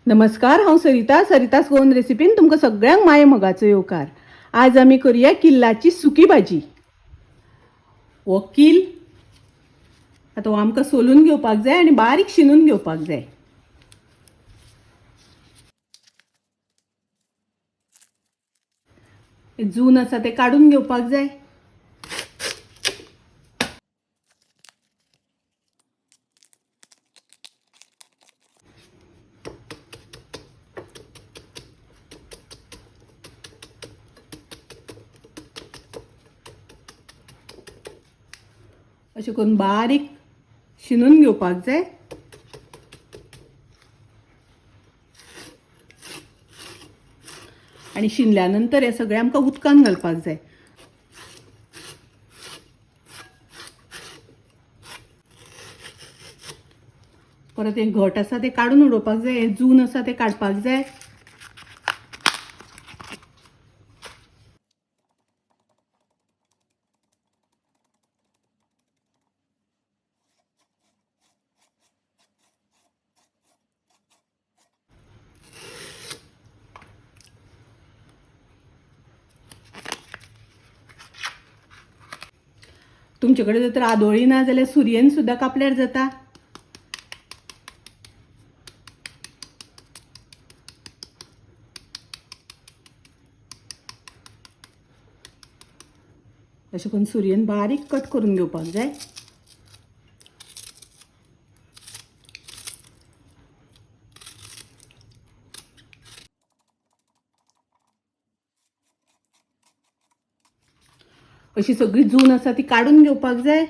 नमस्कार, हांव सरितास गोवन रेसिपीन तुमकां सगळ्यांक माये मोगाचो येवकार। आज आमी करूया किल्लाची सुकी भाजी। हो किल आतां हो आमकां सोलून घेवपाक जाय आनी बारीक शिनून घेवपाक जाय। जून आसा ते काडून घेवपाक जाय। अशें करून बारीक शिनून घेवपाक जाय। आणि शिनल्या नंतर हे सगळें आमकां उदकान घालपाक जाय। परत हे घट आसा ते काडून उडोवपाक जाय। हे जून आसा ते काडपाक जाय। तुमचे कडेन जर तर आदोळी ना जाल्यार सुरयेन सुद्दां कापल्यार जाता। अशें करून सुरयेन बारीक कट करून घेवपाक जाय। अशी सगळी जून आसा ती काडून घेवपाक जाय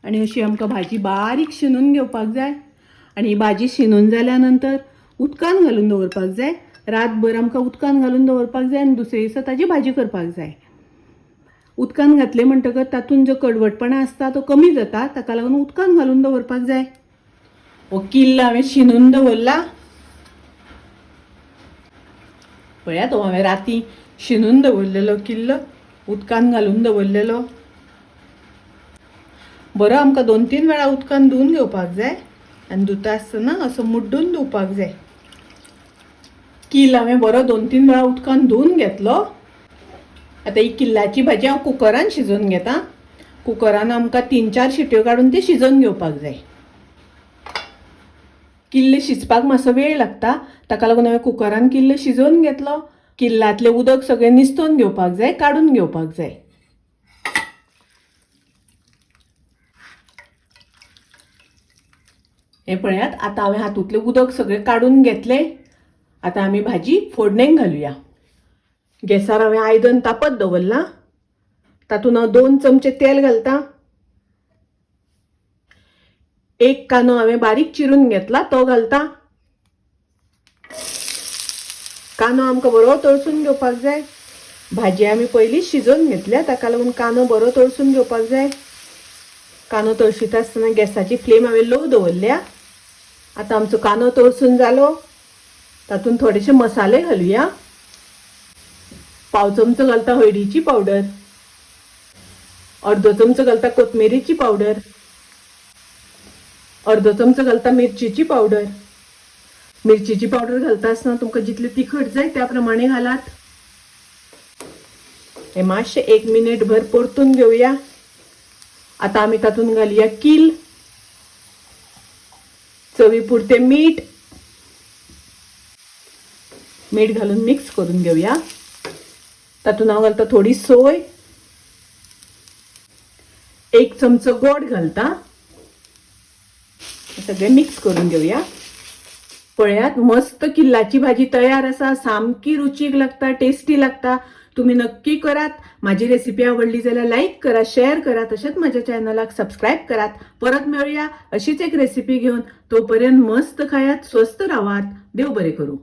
आणि अशी आमकां भाजी बारीक शिनून घेवपाक जाय। आणि ही भाजी शिनून जाल्या नंतर उदकान घालून दवरपाक जाय। रातभर आमकां उदकान घालून दवरपाक जाय आनी दुसरे दिसा ताजी भाजी करपाक जाय। उदकान घातले म्हणटकच तातूंत जो कडवटपणा आसता तो कमी जाता, ताका लागून उदकान घालून दवरपाक जाय। हो किल्ल हांवें शिनून दवरला। पळयात, हो हांवें राती शिनून दवरलेलो किल्ल, उदकान घालून दवरलेलो। बरो आमकां 2-3 वेळा उदकान धुवन घेवपाक जाय आनी धुता आसतना असो मुड्डून धुवपाक जाय। किल हांवें बरो 2-3 वेळा उदकान धुवन घेतलो। आतां ही किल्लाची भाजी हांव कुकरान शिजोवन घेता। कुकरान आमकां 3-4 शिट्यो काडून ती शिजोवन घेवपाक जाय। किल्ल शिजपाक मातसो वेळ लागता, ताका लागून हांवें कुकरान किल्ल शिजोवन घेतलो। किल्लांतलें उदक सगळें निसतून घेवपाक जाय, काडून घेवपाक जाय। हे पळयात, आतां हांवें हातूंतलें उदक सगळें काडून घेतलें। आतां आमी भाजी फोडणेक घालुया। गॅसार हांवें आयदन तापत दवरलां। तातूंत हांव 2 चमचे तेल घालतां। एक कांदो हांवें बारीक चिरून घेतला तो घालतां। कांदो आमकां बरो तळसून घेवपाक जाय। भाजी आमी पयलींच शिजोवन घेतल्या, ताका लागून कांदो बरो तळसून घेवपाक जाय। कांदो तळशीता आसतना गॅसाची फ्लेम हांवें लो दवरल्या। आतां आमचो कांदो तळसून जालो। तातूंत थोडेशे मसाले घालुया। पाव चमचो घालता हळदीची पावडर, अर्दो चमचो घालता कोथमिरेची पावडर, अर्दो चमचो घालता मिरचीची पावडर। मिरचीची पावडर घालता आसतना तुमकां जितले तिखट जाय त्या प्रमाणे घालात। हे मातशे 1 मिनिट भर परतून घेवया। आतां आमी तातूंत घालुया किल, चवी पुरते मीठ घालून मिक्स करून घेवया। तातूंत हांव घालता थोडी सोय, 1 चमचो गोड घालता। सगळें मिक्स करून घेवया। पळयात, मस्त किल्लाची भाजी तयार आसा। सामकी रुचीक लागता, टेस्टी लागता। तुम्ही नक्की करात। माझी रेसिपी आवडली जाल्यार लाईक करा, शेअर करा, तशेंच माझ्या चॅनलाक सबस्क्राईब करात। परत मेळुया अशीच एक रेसिपी घेऊन। तोपर्यंत मस्त खायात, स्वस्त राहात। देव बरे करू।